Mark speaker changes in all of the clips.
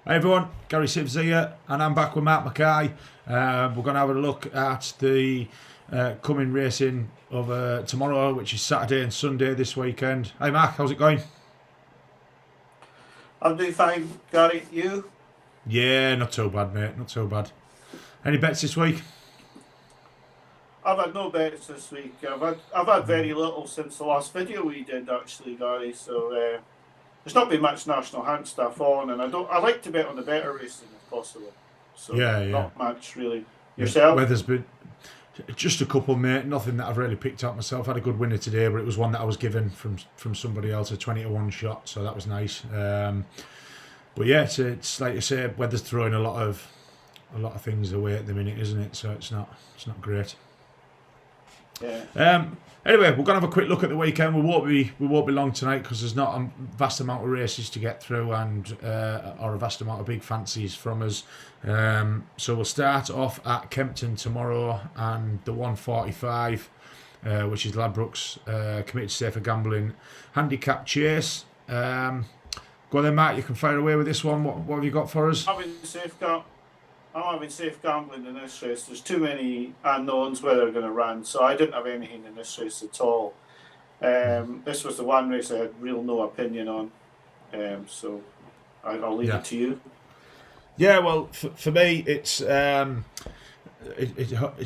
Speaker 1: Hi everyone, Gary Sivs here, and I'm back with Mark Mackay. We're going to have a look at the coming racing of tomorrow, which is Saturday and Sunday this weekend. Hi Mark, how's it going?
Speaker 2: I'm doing fine, Gary. You?
Speaker 1: Yeah, not too bad, mate, not too bad. Any bets this week?
Speaker 2: I've had no bets this week. I've had very little since the last video we did, actually, Gary. So there's not been much national hand stuff on, and I like to bet on the better racing if possible. So
Speaker 1: Yeah.
Speaker 2: not much really. Yourself?
Speaker 1: Weather's been just a couple, mate. Nothing that I've really picked up myself. Had a good winner today, but it was one that I was given from somebody else, a 20-1 shot, so that was nice. But yeah, it's like you say, weather's throwing a lot of things away at the minute, isn't it? So it's not great.
Speaker 2: Yeah.
Speaker 1: Anyway, we're gonna have a quick look at the weekend. We won't be long tonight because there's not a vast amount of races to get through and or a vast amount of big fancies from us. So we'll start off at Kempton tomorrow and the 145, which is Ladbrokes Committed to Safer Gambling handicap chase. Go on then, Matt. You can fire away with this one. What have you got for us?
Speaker 2: I'm having safe gambling in this race. There's too many unknowns where they're going to run, so I didn't have anything in this race at all. This was the one race I had real no opinion on, so I'll leave it to you.
Speaker 1: Yeah, well, for me, it's a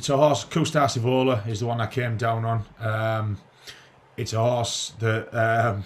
Speaker 1: horse. Cool-Star Sivola is the one I came down on. It's a horse that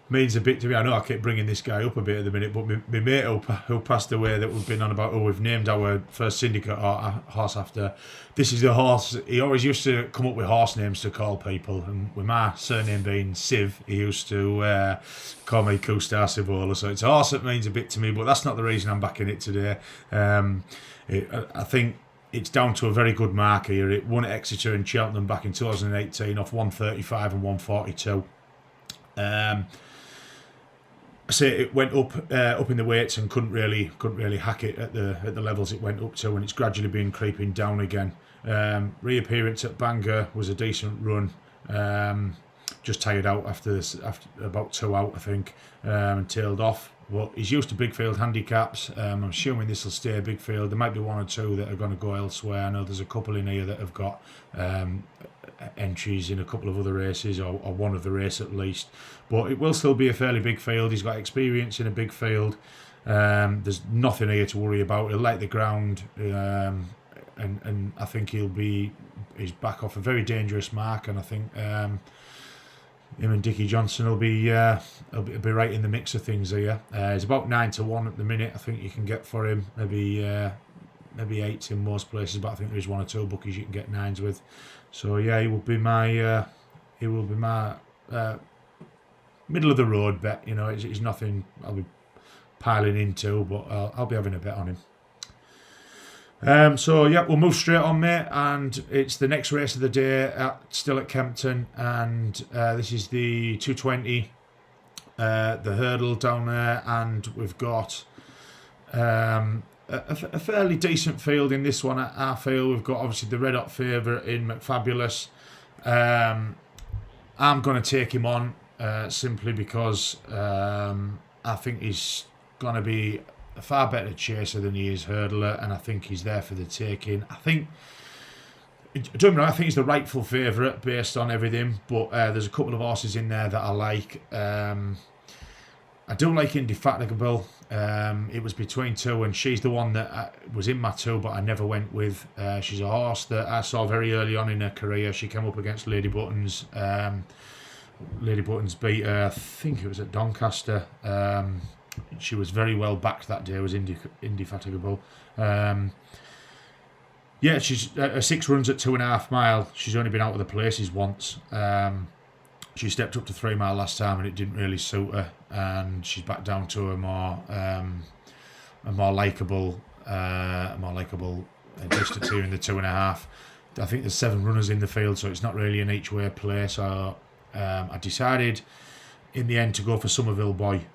Speaker 1: means a bit to me. I know I keep bringing this guy up a bit at the minute, but my mate who passed away that we've been on about, we've named our first syndicate horse after. This is the horse. He always used to come up with horse names to call people, and with my surname being Siv, he used to call me Cool-Star Sivola. So it's a horse that means a bit to me, but that's not the reason I'm backing it today. I think it's down to a very good mark here. It won at Exeter and Cheltenham back in 2018 off 135 and 142. I say it went up in the weights and couldn't really hack it at the levels it went up to, and it's gradually been creeping down again. Reappearance at Bangor was a decent run. Just tired out after about 2 out, I think, and tailed off. But he's used to big field handicaps. I'm assuming this will stay a big field. There might be 1 or 2 that are going to go elsewhere. I know there's a couple in here that have got entries in a couple of other races, or one of the race at least. But it will still be a fairly big field. He's got experience in a big field. There's nothing here to worry about. He'll like the ground, and I think he's back off a very dangerous mark. And I think him and Dickie Johnson will be right in the mix of things here. He's about 9-1 at the minute. I think you can get for him maybe 8s in most places, but I think there's 1 or 2 bookies you can get 9s with. So yeah, he will be my middle of the road bet. You know, it's nothing I'll be piling into, but I'll be having a bet on him. So yeah, we'll move straight on, mate, and it's the next race of the day still at Kempton, and this is the 220, the hurdle down there, and we've got a fairly decent field in this one. I feel we've got obviously the red hot favourite in McFabulous. I'm going to take him on simply because I think he's going to be a far better chaser than he is hurdler, and I think he's there for the taking. I think he's the rightful favourite based on everything, but there's a couple of horses in there that I like. I do like Indefatigable. It was between 2, and she's the one that was in my 2, but I never went with. She's a horse that I saw very early on in her career. She came up against Lady Buttons. Lady Buttons beat her, I think it was at Doncaster. She was very well backed that day, was Indefatigable. Yeah, she's 6 runs at 2.5 mile. She's only been out of the places once. She stepped up to 3 mile last time and it didn't really suit her, and she's back down to a more likeable distance here in the 2.5. I think there's 7 runners in the field, so it's not really an each way play. So I decided in the end to go for Somerville Boy.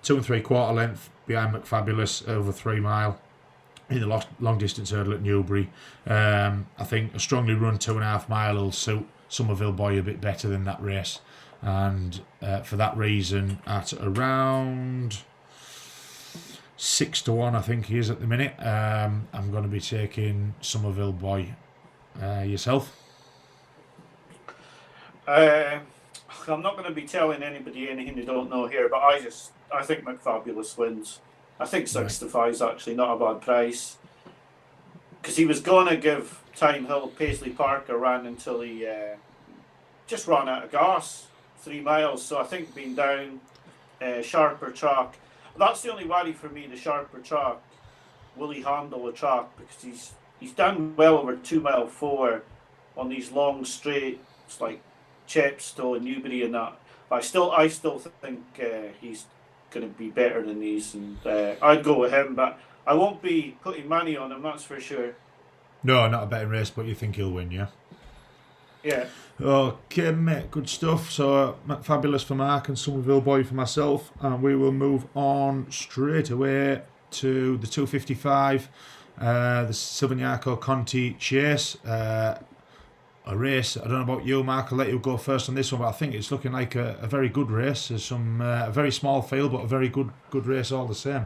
Speaker 1: 2 3/4 length behind McFabulous over 3 mile in the long distance hurdle at Newbury. I think a strongly run 2.5 mile will suit Somerville Boy a bit better than that race, and for that reason, at around 6-1, I think he is at the minute. I'm going to be taking Somerville Boy. Yourself?
Speaker 2: I'm not going to be telling anybody anything they don't know here, but I think McFabulous wins. I think 6-5 is actually not a bad price, because he was going to give Time Hill Paisley Park a run until he just ran out of gas 3 miles. So I think being down sharper track, that's the only worry for me. The sharper track, will he handle the track? Because he's done well over 2 mile 4 on these long straights like Chepstow and Newbury and that. But I still think he's going to be better than these, and I'd go with him. But I won't be putting money on him, that's for sure.
Speaker 1: No, not a betting race, but you think he'll win, yeah?
Speaker 2: Yeah.
Speaker 1: Okay, mate, good stuff. So, Fabulous for Mark and Somerville Boy for myself, and we will move on straight away to the 255, the Silvagnaco Conti Chase. A race, I don't know about you, Mark, I'll let you go first on this one, but I think it's looking like a very good race. There's some a very small field, but a very good race all the same.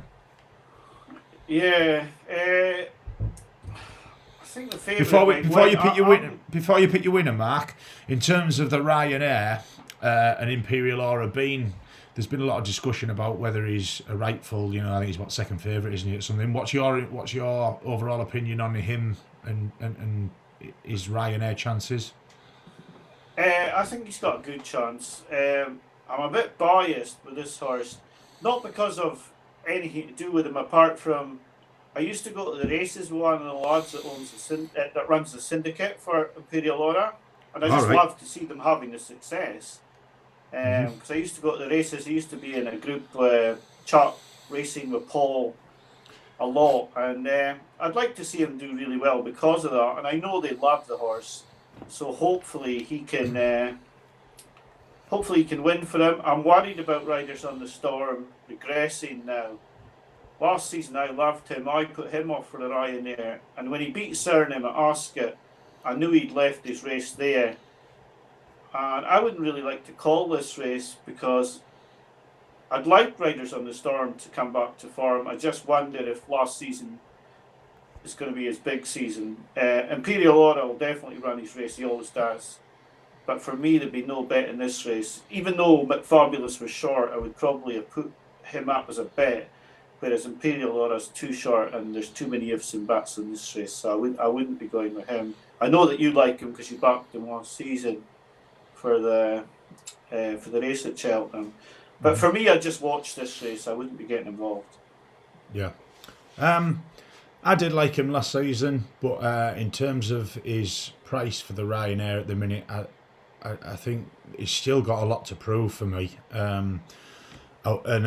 Speaker 2: Yeah, I think the favourite.
Speaker 1: Before you pick your winner, Mark, in terms of the Ryanair and Imperial Aura Bean, there's been a lot of discussion about whether he's a rightful. I think he's second favourite, isn't he? Or something. What's your overall opinion on him and his Ryanair chances?
Speaker 2: I think he's got a good chance. I'm a bit biased with this horse, not because of anything to do with him apart from I used to go to the races with one of the lads that runs the syndicate for Imperial Aura, and I just love to see them having the success. Because I used to go to the races. I used to be in a group chat racing with Paul a lot, and I'd like to see him do really well because of that. And I know they love the horse, so hopefully he can win for them. I'm worried about Riders on the Storm regressing now. Last season I loved him. I put him off for the Ryanair, and when he beat Suriname at Ascot, I knew he'd left his race there. And I wouldn't really like to call this race because I'd like Riders on the Storm to come back to form. I just wonder if last season is going to be his big season. Imperial Aura will definitely run his race, he always does. But for me, there'd be no bet in this race. Even though McFabulous was short, I would probably have put him up as a bet. Whereas Imperial Aura's too short and there's too many ifs and buts in this race. So I wouldn't be going with him. I know that you like him because you backed him last season for the race at Cheltenham. But for me, I'd just watch this race. I wouldn't be getting involved.
Speaker 1: Yeah. I did like him last season, but in terms of his price for the Ryanair at the minute, I think he's still got a lot to prove for me. And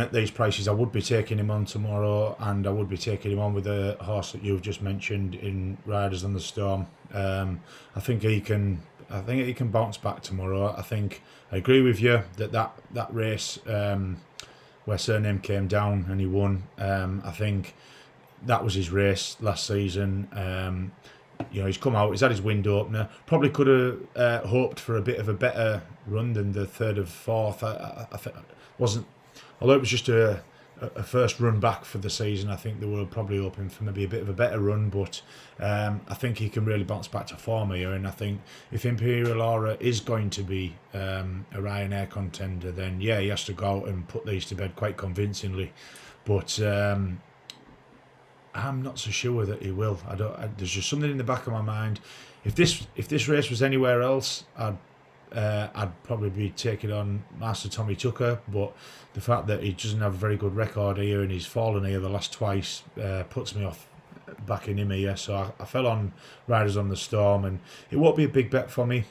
Speaker 1: at these prices, I would be taking him on tomorrow, and I would be taking him on with a horse that you've just mentioned in Riders on the Storm. I think he can bounce back tomorrow. I agree with you that race where Suriname came down and he won. I think that was his race last season. He's come out. He's had his wind opener. Probably could have hoped for a bit of a better run than the third or fourth. I think wasn't. Although it was just a first run back for the season, I think they were probably hoping for maybe a bit of a better run. But I think he can really bounce back to form here. And I think if Imperial Aura is going to be a Ryanair contender, then yeah, he has to go out and put these to bed quite convincingly. But I'm not so sure that he will. There's just something in the back of my mind. If this race was anywhere else, I'd probably be taking on Master Tommy Tucker, but the fact that he doesn't have a very good record here and he's fallen here the last twice puts me off backing him here. So I fell on Riders on the Storm, and it won't be a big bet for me.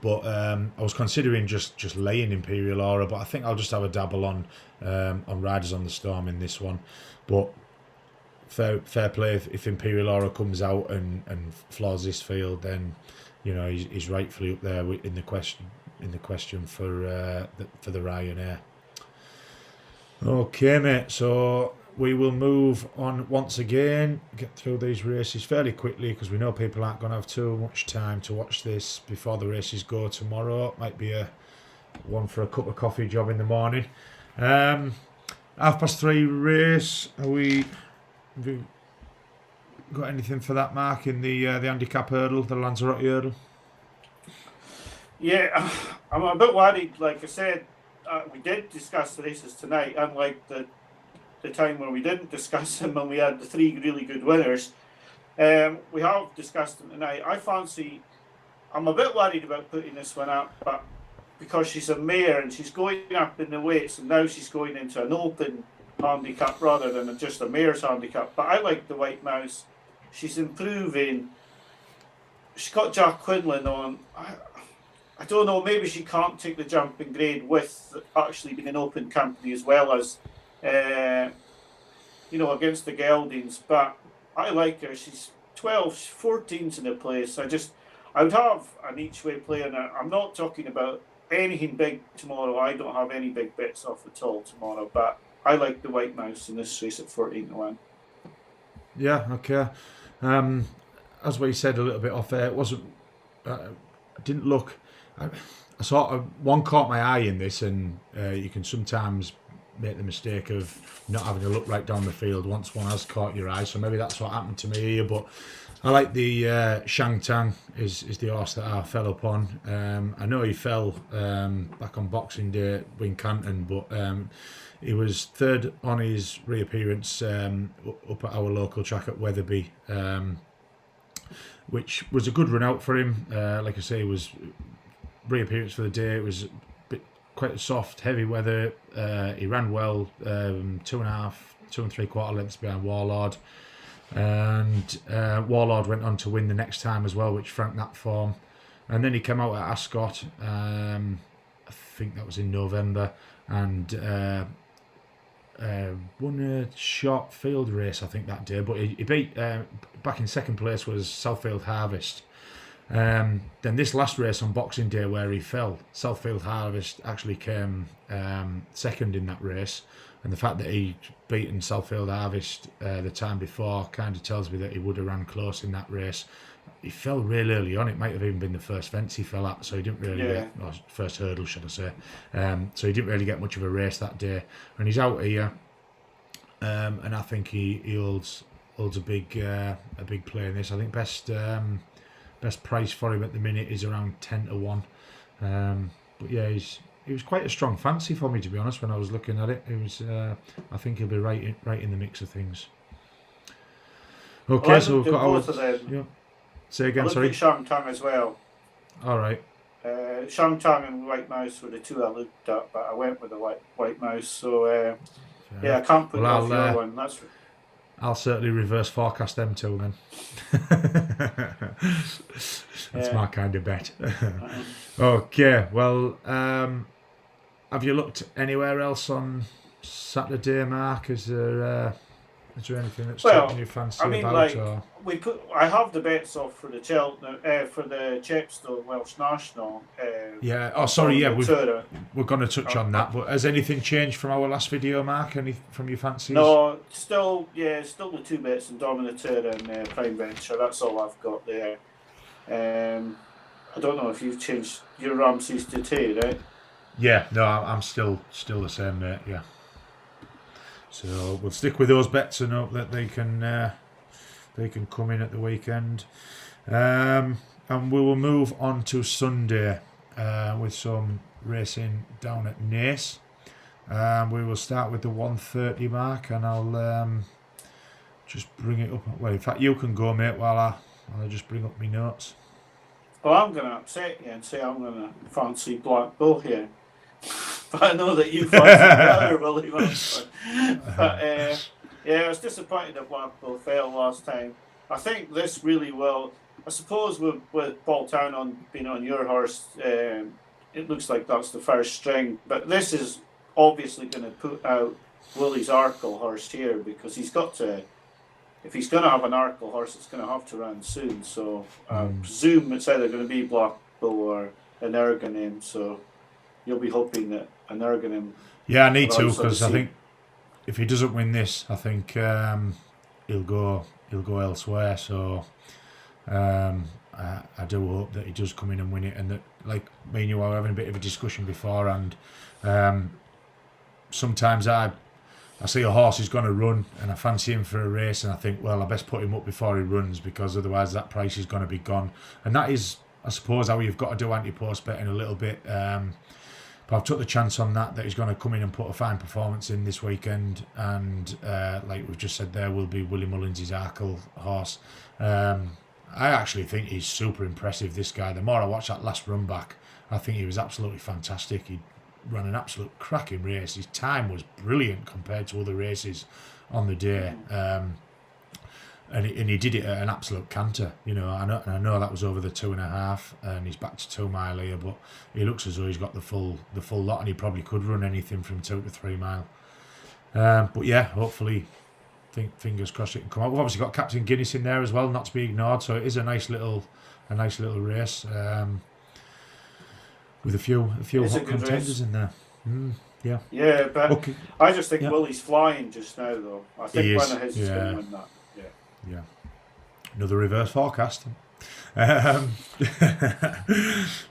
Speaker 1: But I was considering just laying Imperial Aura, but I think I'll just have a dabble on Riders on the Storm in this one. But fair play if Imperial Aura comes out and floors this field, then he's rightfully up there in the question for the Ryanair. Okay, mate. So we will move on once again. Get through these races fairly quickly because we know people aren't going to have too much time to watch this before the races go tomorrow. Might be one for a cup of coffee job in the morning. 3:30 race. Have we got anything for that, Mark, in the handicap hurdle, the Lanzarote hurdle?
Speaker 2: Yeah, I'm a bit worried. Like I said, we did discuss the races tonight, unlike the time where we didn't discuss them and we had the 3 really good winners. We have discussed them tonight. I'm a bit worried about putting this one up, but because she's a mare and she's going up in the weights, and now she's going into an open handicap rather than just a mare's handicap. But I like the White Mouse. She's improving. She's got Jack Quinlan on. I don't know, maybe she can't take the jump in grade with actually being an open company as well as, against the geldings. But I like her. She's 12, 14's in the place. I would have an each way play on her. I'm not talking about anything big tomorrow. I don't have any big bets off at all tomorrow. But I like the White Mouse in this race at 14-1.
Speaker 1: Yeah, okay. As we said a little bit off there, it wasn't. I didn't look. I sort of one caught my eye in this, and you can sometimes make the mistake of not having a look right down the field once one has caught your eye. So maybe that's what happened to me here. But I like the Shang Tang is the horse that I fell upon. I know he fell back on Boxing Day at Wincanton, but he was third on his reappearance up at our local track at Wetherby, which was a good run out for him. Like I say, it was reappearance for the day. It was quite soft, heavy weather. He ran well, 2.5, 2 3/4 lengths behind Warlord. And Warlord went on to win the next time as well, which franked that form. And then he came out at Ascot, I think that was in November, and won a short field race, I think, that day. But he beat, back in second place was Southfield Harvest. Then this last race on Boxing Day where he fell, Southfield Harvest actually came second in that race. And the fact that he beaten Southfield Harvest the time before kind of tells me that he would have ran close in that race. He fell really early on. It might have even been the first fence he fell at, so he didn't really get, or first hurdle, should I say. So he didn't really get much of a race that day. And he's out here, and I think he holds a big play in this. I think best price for him at the minute is around 10-1. But yeah, he was quite a strong fancy for me, to be honest, when I was looking at it. It was, I think he'll be right in the mix of things. Okay,
Speaker 2: well,
Speaker 1: so we've got
Speaker 2: both of them.
Speaker 1: Yeah. Say again,
Speaker 2: I
Speaker 1: sorry.
Speaker 2: looked at Shang Tang as well.
Speaker 1: All right.
Speaker 2: Shang Tang and White Mouse were the two I looked at, but I went with the White Mouse. So I can't put off your one.
Speaker 1: I'll certainly reverse forecast them two then. That's my kind of bet. Okay, well, have you looked anywhere else on Saturday, Mark? Is there anything that's taken your fancy about? Or?
Speaker 2: I have the bets off for the Cheltenham, for the Chepstow Welsh National.
Speaker 1: Yeah. Oh, sorry. Yeah, we're going to touch on that. But has anything changed from our last video, Mark? Any from your fancies?
Speaker 2: No, still the two bets in Dominateur and Prime Venture. That's all I've got there. I don't know if you've changed your Ramses to Tay, right?
Speaker 1: Yeah. No, I'm still the same, mate. Yeah. So we'll stick with those bets and hope that they can come in at the weekend, and we will move on to Sunday with some racing down at Naas. We will start with the 1:30 mark, and I'll just bring it up. Well, in fact, you can go, mate, while I just bring up my notes.
Speaker 2: Well, I'm going to upset you and say I'm going to fancy Black Bull here. But I know that you fancy the other Willie Mansford. But I was disappointed that Black Bull fell last time. I think this really will. I suppose with Paul Town being on your horse, it looks like that's the first string. But this is obviously going to put out Willie's Arkle horse here, because he's got to. If he's going to have an Arkle horse, it's going to have to run soon. So I presume it's either going to be Black Bull or an Ergonim. So you'll be hoping that an Ergonim.
Speaker 1: Yeah, I need to, because I think if he doesn't win this, I think he'll go elsewhere. So I do hope that he does come in and win it, and that, like me and you were having a bit of a discussion beforehand. Sometimes I I see a horse is going to run and I fancy him for a race, and I think, well, I best put him up before he runs, because otherwise that price is going to be gone. And that is, I suppose, how you've got to do anti-post betting a little bit. But I've took the chance on that he's going to come in and put a fine performance in this weekend. And like we've just said, there will be Willie Mullins' Arkle horse. I actually think he's super impressive, this guy. The more I watch that last run back, I think he was absolutely fantastic. He ran an absolute cracking race. His time was brilliant compared to other races on the day. And he did it at an absolute canter, you know. I know that was over the 2.5, and he's back to 2 mile here, but he looks as though he's got the full lot, and he probably could run anything from 2 to 3 mile. But yeah, hopefully, fingers crossed it can come out. We've obviously got Captain Guinness in there as well, not to be ignored. So it is a nice little race with a few hot contenders in there. Yeah.
Speaker 2: Yeah, but
Speaker 1: okay.
Speaker 2: I just think Willie's flying just now, though. I think one of his is going to win that.
Speaker 1: Yeah. Another reverse forecast.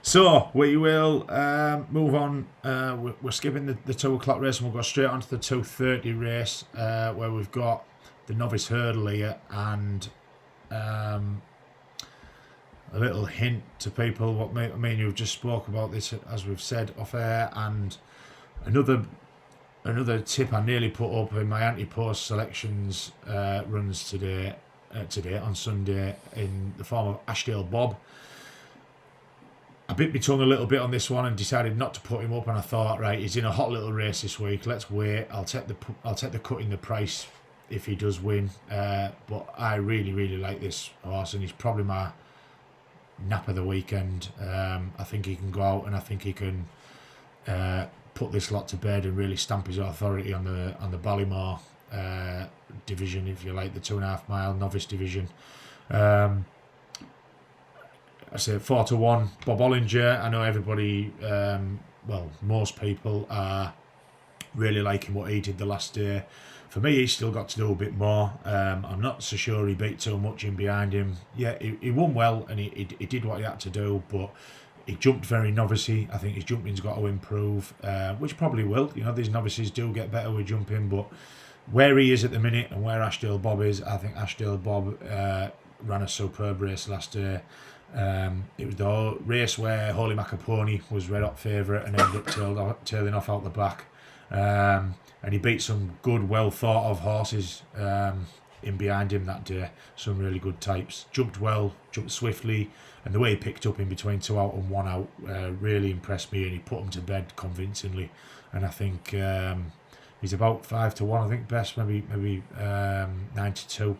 Speaker 1: So we will move on. We're skipping the 2 o'clock race, and we'll go straight onto the 2:30 race, where we've got the novice hurdle here, and a little hint to people what me and you have just spoke about this, as we've said off air, and another tip I nearly put up in my anti-post selections runs today on Sunday, in the form of Ashdale Bob. I bit my tongue a little bit on this one and decided not to put him up, and I thought, right, he's in a hot little race this week, let's wait. I'll take the cut in the price if he does win, but I really like this horse, and he's probably my nap of the weekend. I think he can go out, and I think he can put this lot to bed and really stamp his authority on the Ballymore division, if you like, the 2.5 mile novice division. I say 4-1 Bob Ollinger. I know everybody, most people are really liking what he did the last day. For me, he's still got to do a bit more. I'm not so sure he beat too much in behind him. Yeah, he won well, and he did what he had to do, but he jumped very novice-y. I think his jumping's got to improve, which probably will. You know, these novices do get better with jumping, but where he is at the minute and where Ashdale Bob is, I think Ashdale Bob ran a superb race last day. It was the race where Holy Macapony was red hot favourite and ended up tailing off out the back. And he beat some good, well thought of horses in behind him that day. Some really good types. Jumped well, jumped swiftly, and the way he picked up in between 2 out and 1 out really impressed me, and he put them to bed convincingly. And I think he's about 5-1. I think best maybe 9-2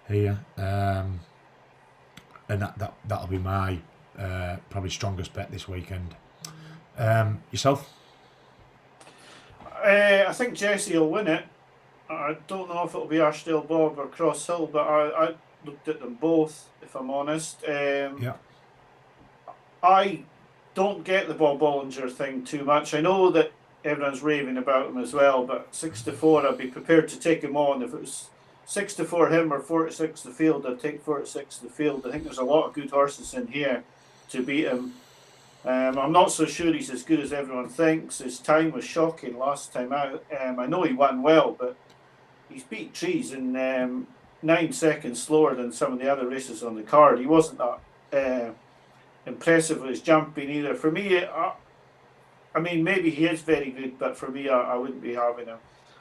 Speaker 1: here. And that'll be my probably strongest bet this weekend. Yourself?
Speaker 2: I think Jesse will win it. I don't know if it'll be Ashdale Bob or Cross Hill, but I looked at them both, if I'm honest. I don't get the Bob Bollinger thing too much. I know that everyone's raving about him as well, but 6-4, I'd be prepared to take him on. If it was 6-4 him or 4-6 the field, I'd take 4-6 the field. I think there's a lot of good horses in here to beat him. I'm not so sure he's as good as everyone thinks. His time was shocking last time out. I know he won well, but he's beat trees in 9 seconds slower than some of the other races on the card. He wasn't that impressive with his jumping either. For me, I mean, maybe he is very good, but for me, I wouldn't be having him.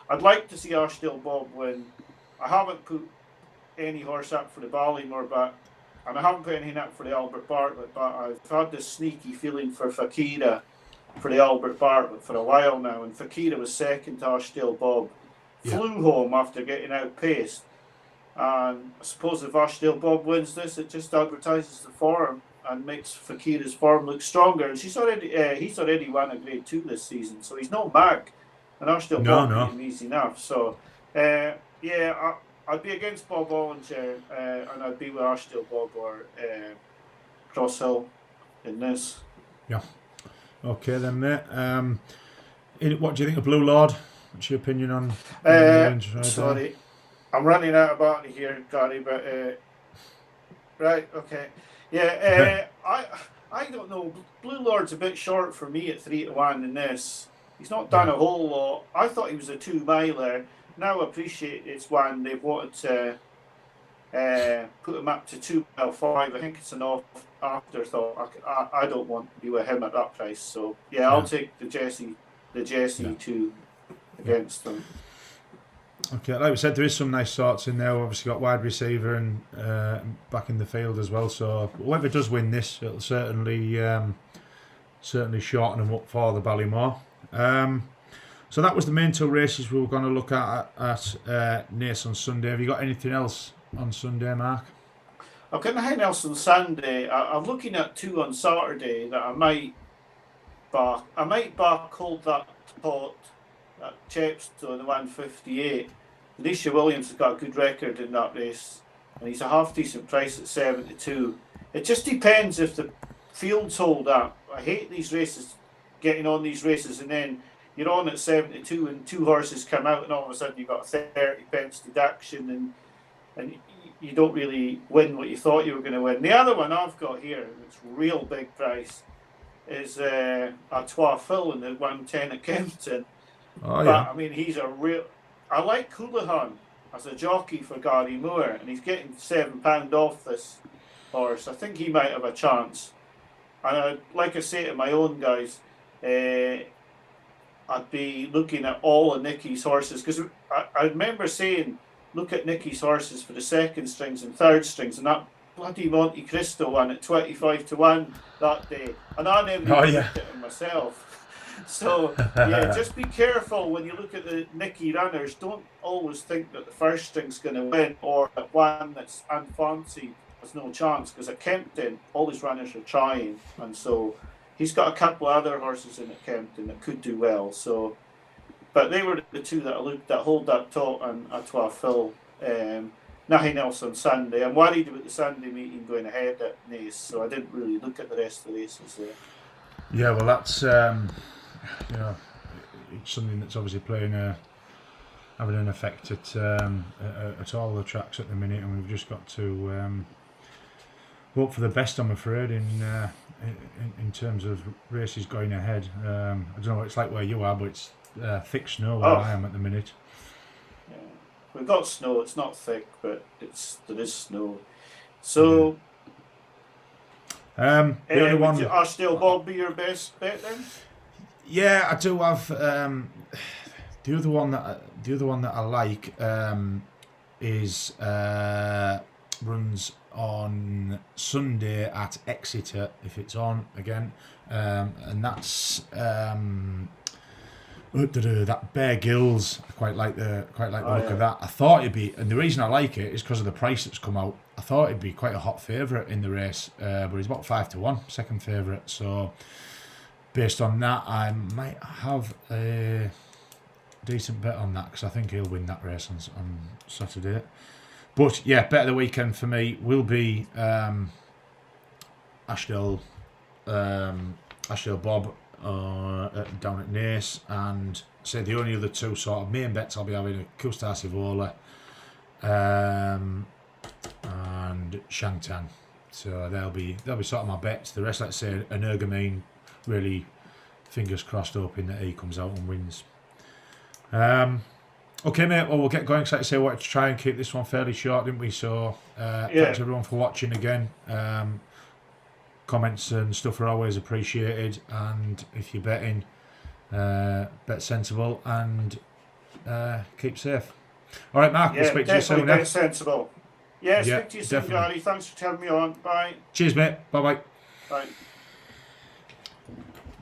Speaker 2: I'd like to see Ashdale Bob win. I haven't put any horse up for the Ballymore, and I haven't put anything up for the Albert Bartlett, but I've had this sneaky feeling for Fakira for the Albert Bartlett for a while now, and Fakira was second to Ashdale Bob. Flew home after getting outpaced. And I suppose if Ashdale Bob wins this, it just advertises the form and makes Fakira's form look stronger. And he's already won a Grade 2 this season, so he's no mag. And Ashdale Bob beat him easy enough. So, I'd be against Bob Ollinger, and I'd be with Ashdale Bob or Cross Hill in this. Yeah.
Speaker 1: Okay then, mate. What do you think of Blue Lord? What's your opinion on?
Speaker 2: Sorry, I'm running out of battery here, Gary. But right, okay, yeah. I don't know. Blue Lord's a bit short for me at 3-1 in this. He's not done a whole lot. I thought he was a 2-miler. Now I appreciate it's one they've wanted to put him up to 2.5. I think it's an afterthought. I don't want to be with him at that price. So yeah, I'll take the Jesse 2 against them.
Speaker 1: Okay, like we said, there is some nice sorts in there. We've obviously got wide receiver and back in the field as well. So whoever does win this, it'll certainly shorten them up for the Ballymore. So that was the main two races we were going to look at Naas on Sunday. Have you got anything else on Sunday, Mark?
Speaker 2: I've got nothing else on Sunday. I'm looking at 2 on Saturday that I might back. I might back Hold That Pot at Chepstow in the 158. Alicia Williams has got a good record in that race, and he's a half decent price at 72. It just depends if the fields hold up. I hate these races, getting on these races, and then you're on at 72 and 2 horses come out, and all of a sudden you've got a 30 pence deduction, and you don't really win what you thought you were going to win. The other one I've got here, it's real big price, is Artois Phil in the 110 at Kempton.
Speaker 1: Oh,
Speaker 2: but I mean, he's a real. I like Houlihan as a jockey for Gary Moore, and he's getting £7 off this horse. I think he might have a chance. And like I say to my own guys, I'd be looking at all of Nicky's horses, because I remember saying, look at Nicky's horses for the second strings and third strings, and that bloody Monte Cristo one at 25-1 that day, and I never even looked at it myself. So yeah, just be careful when you look at the Nicky runners. Don't always think that the first string's going to win, or that one that's unfancied has no chance, because at Kempton all his runners are trying, and so he's got a couple of other horses in at Kempton that could do well. So, but they were the 2 that I looked at, Hold That Tot and Artois Phil. Nothing else on Sunday. I'm worried about the Sunday meeting going ahead at Naas, so I didn't really look at the rest of the races there.
Speaker 1: Yeah, well, that's it's something that's obviously having an effect at all the tracks at the minute, and we've just got to hope for the best, I'm afraid, in terms of races going ahead. I don't know what it's like where you are, but it's thick snow where I am at the minute.
Speaker 2: Yeah. We've got snow. It's not thick, but there is snow. So,
Speaker 1: the only one.
Speaker 2: Would Ashdale Bob be your best bet then?
Speaker 1: Yeah, I do have the other one that I like is runs on Sunday at Exeter if it's on again, and that's that Bear Gills. I quite like the look of that. I thought it'd be, and the reason I like it is because of the price that's come out. I thought it'd be quite a hot favourite in the race, but he's about 5-1, second favourite. So based on that, I might have a decent bet on that, because I think he'll win that race on Saturday. But yeah, bet of the weekend for me will be Ashdale Bob down at Naas, and say the only other 2 sort of main bets I'll be having are Kustar Sivola and Shangtan. So they'll be sort of my bets. The rest, let's say, Energamine, really fingers crossed, hoping that he comes out and wins. Okay, mate, well, we'll get going. So, like I say, we wanted to try and keep this one fairly short, didn't we? So thanks everyone for watching again. Comments and stuff are always appreciated, and if you're betting, bet sensible and keep safe. All right, Mark, we'll speak to you soon.
Speaker 2: Bet sensible. Yeah, speak to you soon, Gary. Thanks for having me on. Bye.
Speaker 1: Cheers, mate. Bye-bye.
Speaker 2: Bye.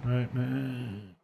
Speaker 1: Right, mate.